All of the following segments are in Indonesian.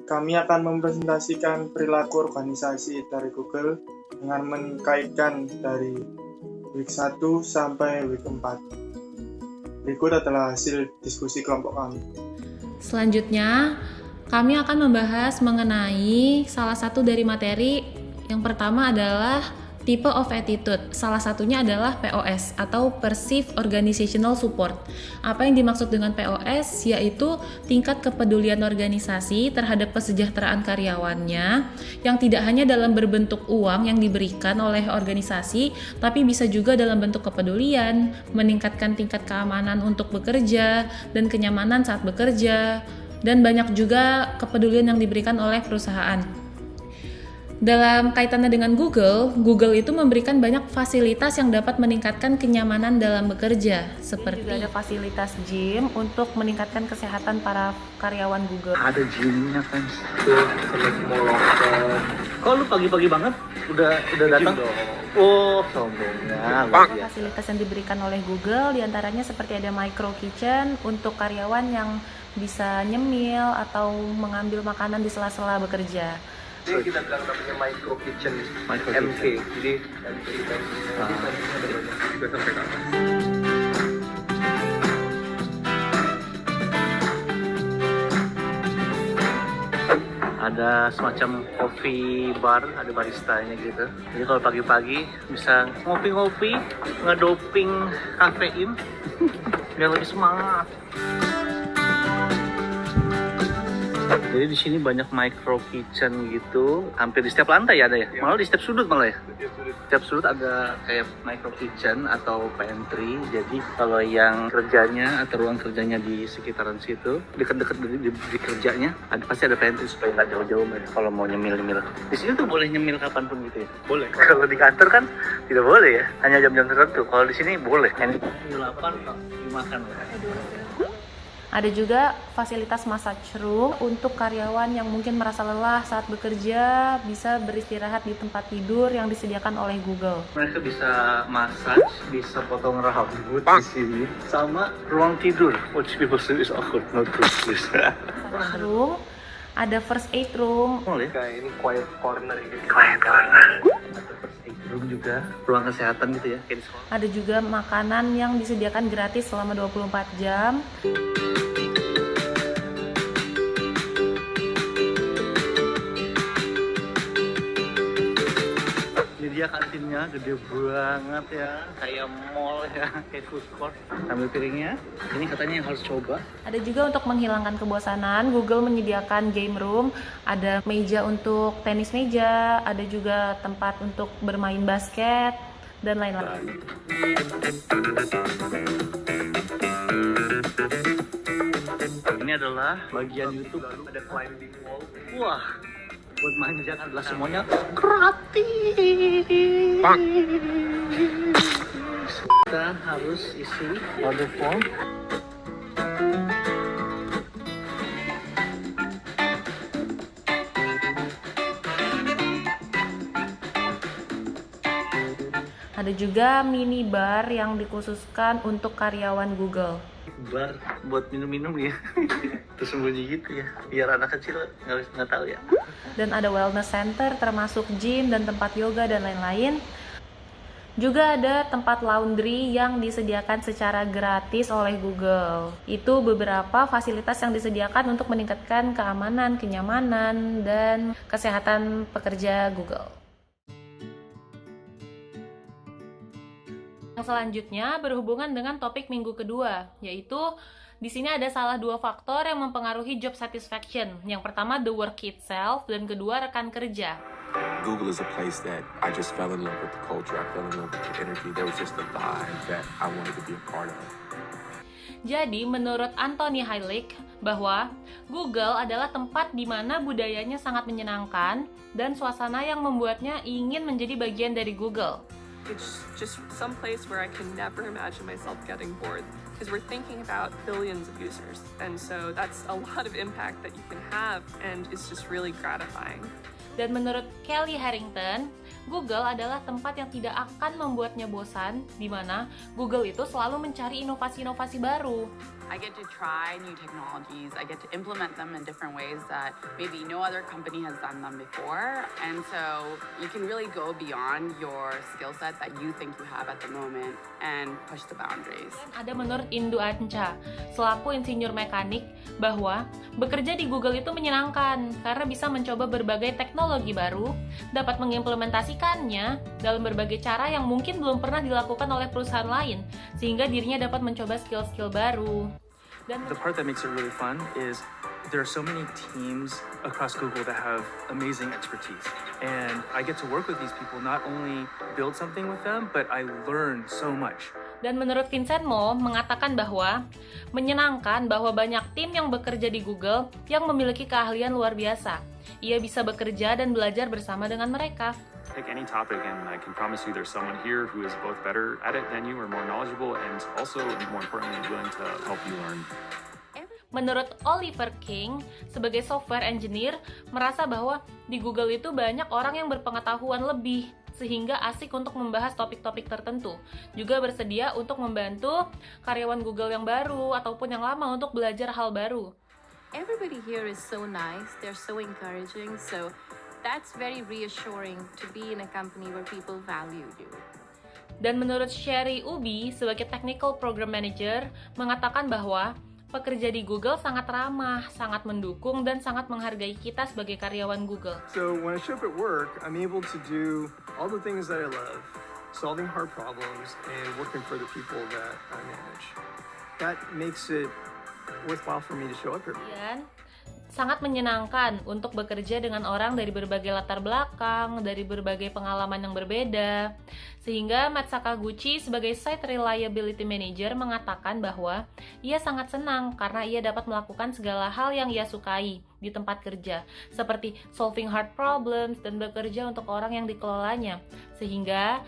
kami akan mempresentasikan perilaku organisasi dari Google dengan mengkaitkan dari week 1 sampai week 4. Berikut adalah hasil diskusi kelompok kami. Selanjutnya, kami akan membahas mengenai salah satu dari materi. Yang pertama adalah type of attitude. Salah satunya adalah POS atau Perceived Organizational Support. Apa yang dimaksud dengan POS? Yaitu tingkat kepedulian organisasi terhadap kesejahteraan karyawannya yang tidak hanya dalam berbentuk uang yang diberikan oleh organisasi, tapi bisa juga dalam bentuk kepedulian, meningkatkan tingkat keamanan untuk bekerja dan kenyamanan saat bekerja, dan banyak juga kepedulian yang diberikan oleh perusahaan. Dalam kaitannya dengan Google itu memberikan banyak fasilitas yang dapat meningkatkan kenyamanan dalam bekerja. Seperti juga ada fasilitas gym untuk meningkatkan kesehatan para karyawan Google. Ada gymnya kan, tuh semua locker. Kok lu pagi-pagi banget udah datang? Oh, sombongnya. Fasilitas yang diberikan oleh Google diantaranya seperti ada micro kitchen untuk karyawan yang bisa nyemil atau mengambil makanan di sela-sela bekerja. Ini kita bilang namanya micro kitchen, MK. Jadi juga sampai ke atas. Ada semacam coffee bar, ada baristanya gitu. Jadi kalau pagi-pagi bisa ngopi-ngopi, ngedoping kafein, biar lebih semangat. Jadi di sini banyak micro kitchen gitu, hampir di setiap lantai ada ya? Malah di setiap sudut malah ya? Setiap sudut ada kayak micro kitchen atau pantry. Jadi kalau yang kerjanya atau ruang kerjanya di sekitaran situ, dekat-dekat di kerjanya, pasti ada pantry supaya nggak jauh-jauh kalau mau nyemil-nyemil. Di sini tuh boleh nyemil kapanpun gitu ya? Boleh. Kalau di kantor kan tidak boleh ya, hanya jam-jam tertentu. Kalau di sini boleh. Ini 8 dimakan ya. Ada juga fasilitas massage room untuk karyawan yang mungkin merasa lelah saat bekerja, bisa beristirahat di tempat tidur yang disediakan oleh Google. Mereka bisa massage, bisa potong rambut di sini, sama ruang tidur. Which people say is awkward, not true. Massage room, ada first aid room. Kayak ini quiet corner gitu. Quiet corner. Ada first aid room juga, ruang kesehatan gitu ya, kayak di sekolah. Ada juga makanan yang disediakan gratis selama 24 jam. Dia kantinnya gede banget ya, kayak mall ya, kayak food court. Ambil piringnya, ini katanya yang harus coba. Ada juga untuk menghilangkan kebosanan, Google menyediakan game room, ada meja untuk tenis meja, ada juga tempat untuk bermain basket, dan lain-lain. Ini adalah bagian YouTube, Ada climbing wall. wah, buat manjat adalah semuanya gratis. Kita harus isi order form. Ada juga mini bar yang dikhususkan untuk karyawan Google. Bar buat minum-minum ya. Tersembunyi gitu ya, biar anak kecil nggak tahu ya. Dan ada wellness center termasuk gym dan tempat yoga dan lain-lain. Juga ada tempat laundry yang disediakan secara gratis oleh Google. Itu beberapa fasilitas yang disediakan untuk meningkatkan keamanan, kenyamanan, dan kesehatan pekerja Google. Yang selanjutnya berhubungan dengan topik minggu kedua, yaitu di sini ada salah dua faktor yang mempengaruhi job satisfaction. Yang pertama the work itself, dan kedua rekan kerja. Google is a place that I just fell in love with the culture. I fell in love with the energy. There was just a vibe that I wanted to be a part of. Jadi, menurut Anthony Heilig, bahwa Google adalah tempat di mana budayanya sangat menyenangkan dan suasana yang membuatnya ingin menjadi bagian dari Google. It's just some place where I can never imagine myself getting bored, because we're thinking about billions of users, and so that's a lot of impact that you can have, and it's just really gratifying. Dan menurut Kelly Harrington, Google adalah tempat yang tidak akan membuatnya bosan, di mana Google itu selalu mencari inovasi-inovasi baru. I get to try new technologies. I get to implement them in different ways that maybe no other company has done them before. And so you can really go beyond your skill set that you think you have at the moment and push the boundaries. Ada menurut Indu Anca, selaku insinyur mekanik, bahwa bekerja di Google itu menyenangkan karena bisa mencoba berbagai teknologi baru, dapat mengimplementasikannya dalam berbagai cara yang mungkin belum pernah dilakukan oleh perusahaan lain, sehingga dirinya dapat mencoba skill-skill baru. Dan The part that makes it really fun is there are so many teams across Google that have amazing expertise. And I get to work with these people, not only build something with them, but I learn so much. Dan menurut Vincent Mo mengatakan bahwa menyenangkan bahwa banyak tim yang bekerja di Google yang memiliki keahlian luar biasa. Ia bisa bekerja dan belajar bersama dengan mereka. Pick any topic and I can promise you there's someone here who is both better at it than you or more knowledgeable and also, more importantly, willing to help you learn. Menurut Oliver King, sebagai software engineer, merasa bahwa di Google itu banyak orang yang berpengetahuan lebih, sehingga asik untuk membahas topik-topik tertentu. Juga bersedia untuk membantu karyawan Google yang baru ataupun yang lama untuk belajar hal baru. Everybody here is so nice, they're so encouraging, so that's very reassuring to be in a company where people value you. Dan menurut Sherry Ubi, sebagai Technical Program Manager, mengatakan bahwa pekerja di Google sangat ramah, sangat mendukung, dan sangat menghargai kita sebagai karyawan Google. So when I show up at work, I'm able to do all the things that I love, solving hard problems and working for the people that I manage. That makes it worthwhile for me to show up here. Dan sangat menyenangkan untuk bekerja dengan orang dari berbagai latar belakang, dari berbagai pengalaman yang berbeda. Sehingga Matt Sakaguchi sebagai Site Reliability Manager mengatakan bahwa ia sangat senang karena ia dapat melakukan segala hal yang ia sukai di tempat kerja, seperti solving hard problems dan bekerja untuk orang yang dikelolanya. Sehingga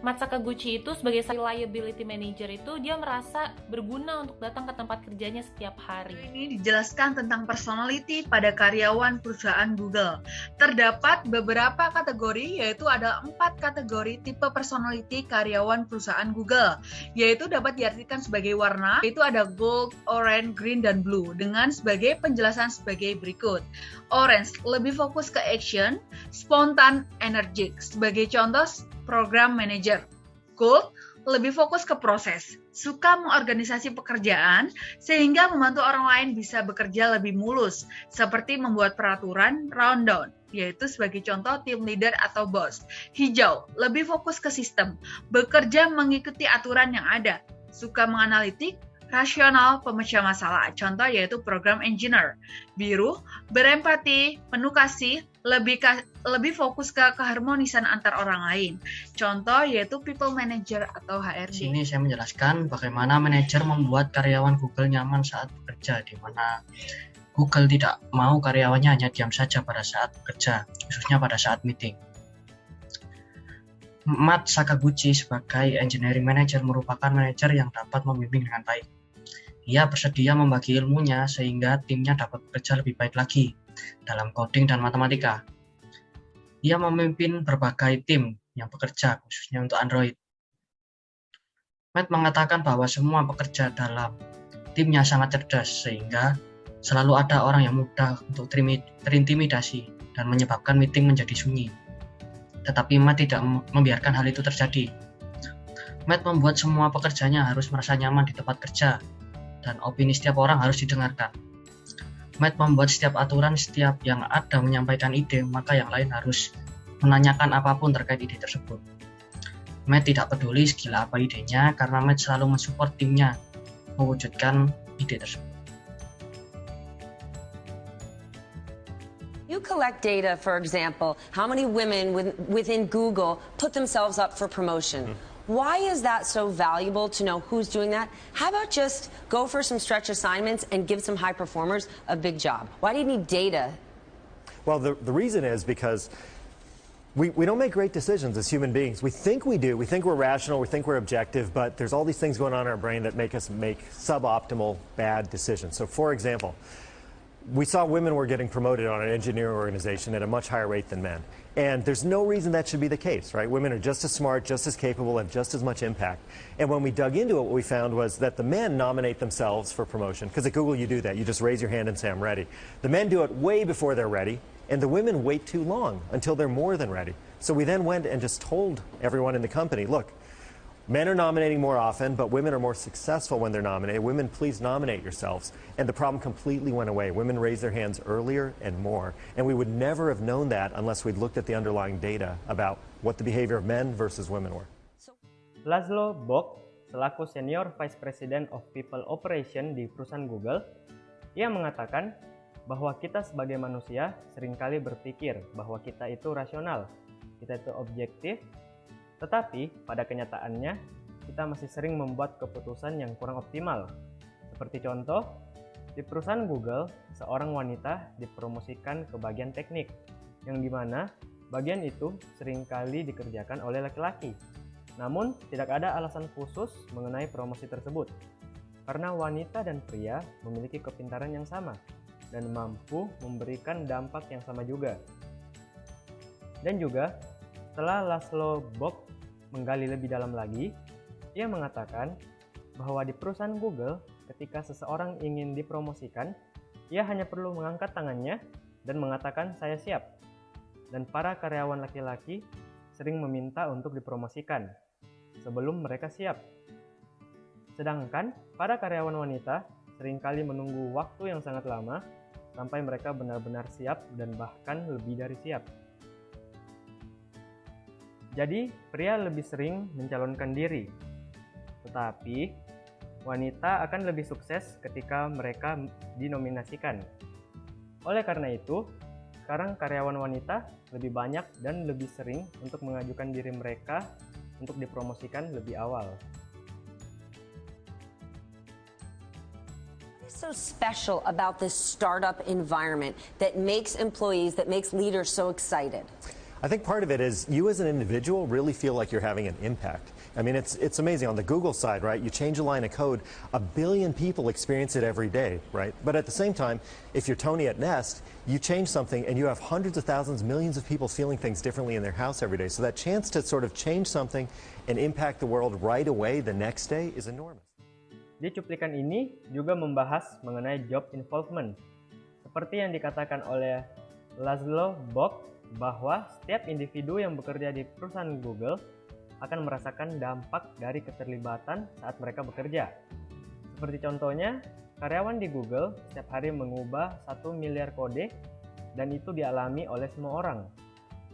Matt Sakaguchi itu sebagai Reliability Manager itu dia merasa berguna untuk datang ke tempat kerjanya setiap hari. Ini dijelaskan tentang personality pada karyawan perusahaan Google. Terdapat beberapa kategori, yaitu ada 4 kategori tipe personality karyawan perusahaan Google, yaitu dapat diartikan sebagai warna, yaitu ada gold, orange, green, dan blue, dengan sebagai penjelasan sebagai berikut. Orange lebih fokus ke action, spontan, energik. Sebagai contoh, program manager. Gold lebih fokus ke proses, suka mengorganisasi pekerjaan sehingga membantu orang lain bisa bekerja lebih mulus, seperti membuat peraturan rundown, yaitu sebagai contoh team leader atau bos. Hijau lebih fokus ke sistem, bekerja mengikuti aturan yang ada, suka menganalitik, rasional, pemecah masalah, contoh yaitu program engineer. Biru berempati, penuh kasih, lebih fokus ke keharmonisan antar orang lain. Contoh yaitu people manager atau HRD. Di sini saya menjelaskan bagaimana manajer membuat karyawan Google nyaman saat bekerja, di mana Google tidak mau karyawannya hanya diam saja pada saat bekerja, khususnya pada saat meeting. Matt Sakaguchi sebagai engineering manager merupakan manajer yang dapat membimbing dengan baik. Ia bersedia membagi ilmunya sehingga timnya dapat bekerja lebih baik lagi dalam coding dan matematika. Ia memimpin berbagai tim yang bekerja khususnya untuk Android. Matt mengatakan bahwa semua pekerja dalam timnya sangat cerdas sehingga selalu ada orang yang mudah untuk terintimidasi dan menyebabkan meeting menjadi sunyi. Tetapi Matt tidak membiarkan hal itu terjadi. Matt membuat semua pekerjanya harus merasa nyaman di tempat kerja dan opini setiap orang harus didengarkan. Matt membuat setiap aturan, setiap yang ada menyampaikan ide, maka yang lain harus menanyakan apapun terkait ide tersebut. Matt tidak peduli segila apa idenya karena Matt selalu mensupport timnya mewujudkan ide tersebut. You collect data, for example, how many women within Google put themselves up for promotion? Why is that so valuable to know who's doing that? How about just go for some stretch assignments and give some high performers a big job? Why do you need data? Well, the reason is because we don't make great decisions as human beings. We think we do. We think we're rational. We think we're objective. But there's all these things going on in our brain that make us make suboptimal, bad decisions. So, for example, we saw women were getting promoted on an engineering organization at a much higher rate than men. And there's no reason that should be the case, right? Women are just as smart, just as capable, have just as much impact. And when we dug into it, what we found was that the men nominate themselves for promotion, because at Google you do that. You just raise your hand and say, I'm ready. The men do it way before they're ready, and the women wait too long until they're more than ready. So we then went and just told everyone in the company, look, men are nominating more often, but women are more successful when they're nominated. Women, please nominate yourselves. And the problem completely went away. Women raised their hands earlier and more. And we would never have known that unless we'd looked at the underlying data about what the behavior of men versus women were. Laszlo Bock, selaku Senior Vice President of People Operation di perusahaan Google, ia mengatakan bahwa kita sebagai manusia seringkali berpikir bahwa kita itu rasional, kita itu objektif, tetapi pada kenyataannya kita masih sering membuat keputusan yang kurang optimal. Seperti contoh, di perusahaan Google, seorang wanita dipromosikan ke bagian teknik, yang dimana bagian itu seringkali dikerjakan oleh laki-laki. Namun, tidak ada alasan khusus mengenai promosi tersebut, karena wanita dan pria memiliki kepintaran yang sama dan mampu memberikan dampak yang sama juga. Dan juga, setelah Laszlo Bock menggali lebih dalam lagi, ia mengatakan bahwa di perusahaan Google, ketika seseorang ingin dipromosikan, ia hanya perlu mengangkat tangannya dan mengatakan saya siap. Dan para karyawan laki-laki sering meminta untuk dipromosikan sebelum mereka siap. Sedangkan para karyawan wanita seringkali menunggu waktu yang sangat lama sampai mereka benar-benar siap dan bahkan lebih dari siap. Jadi, pria lebih sering mencalonkan diri, tetapi wanita akan lebih sukses ketika mereka dinominasikan. Oleh karena itu, sekarang karyawan wanita lebih banyak dan lebih sering untuk mengajukan diri mereka untuk dipromosikan lebih awal. What is so special about this startup environment that makes employees, that makes leaders so excited? I think part of it is you as an individual really feel like you're having an impact. I mean, it's amazing. On the Google side, right, you change a line of code, 1 billion people experience it every day, right? But at the same time, if you're Tony at Nest, you change something and you have hundreds of thousands, millions of people feeling things differently in their house every day. So that chance to sort of change something and impact the world right away the next day is enormous. Di cuplikan ini juga membahas mengenai job involvement. Seperti yang dikatakan oleh Laszlo Bock, bahwa setiap individu yang bekerja di perusahaan Google akan merasakan dampak dari keterlibatan saat mereka bekerja. Seperti contohnya, karyawan di Google setiap hari mengubah 1 miliar kode dan itu dialami oleh semua orang.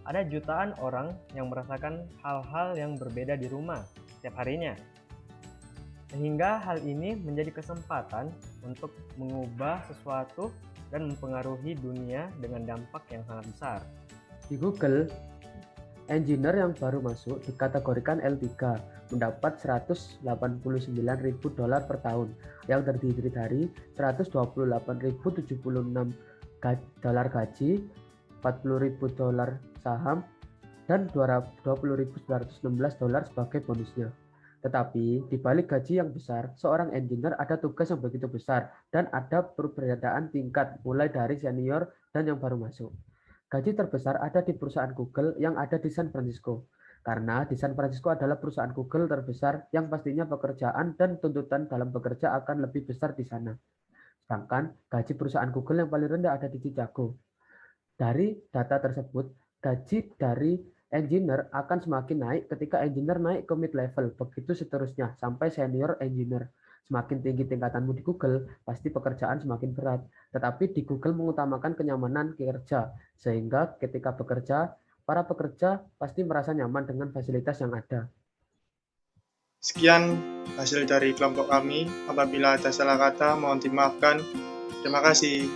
Ada jutaan orang yang merasakan hal-hal yang berbeda di rumah setiap harinya. Sehingga hal ini menjadi kesempatan untuk mengubah sesuatu dan mempengaruhi dunia dengan dampak yang sangat besar. Di Google, engineer yang baru masuk dikategorikan L3 mendapat $189.000 per tahun yang terdiri dari $128.076 gaji, $40.000 saham, dan $20.916 sebagai bonusnya. Tetapi di balik gaji yang besar, seorang engineer ada tugas yang begitu besar dan ada perbedaan tingkat mulai dari senior dan yang baru masuk. Gaji terbesar ada di perusahaan Google yang ada di San Francisco. Karena di San Francisco adalah perusahaan Google terbesar yang pastinya pekerjaan dan tuntutan dalam bekerja akan lebih besar di sana. Sedangkan gaji perusahaan Google yang paling rendah ada di Chicago. Dari data tersebut, gaji dari engineer akan semakin naik ketika engineer naik ke mid level, begitu seterusnya sampai senior engineer. Semakin tinggi tingkatanmu di Google, pasti pekerjaan semakin berat. Tetapi di Google mengutamakan kenyamanan kerja, sehingga ketika bekerja, para pekerja pasti merasa nyaman dengan fasilitas yang ada. Sekian hasil dari kelompok kami. Apabila ada salah kata, mohon dimaafkan. Terima kasih.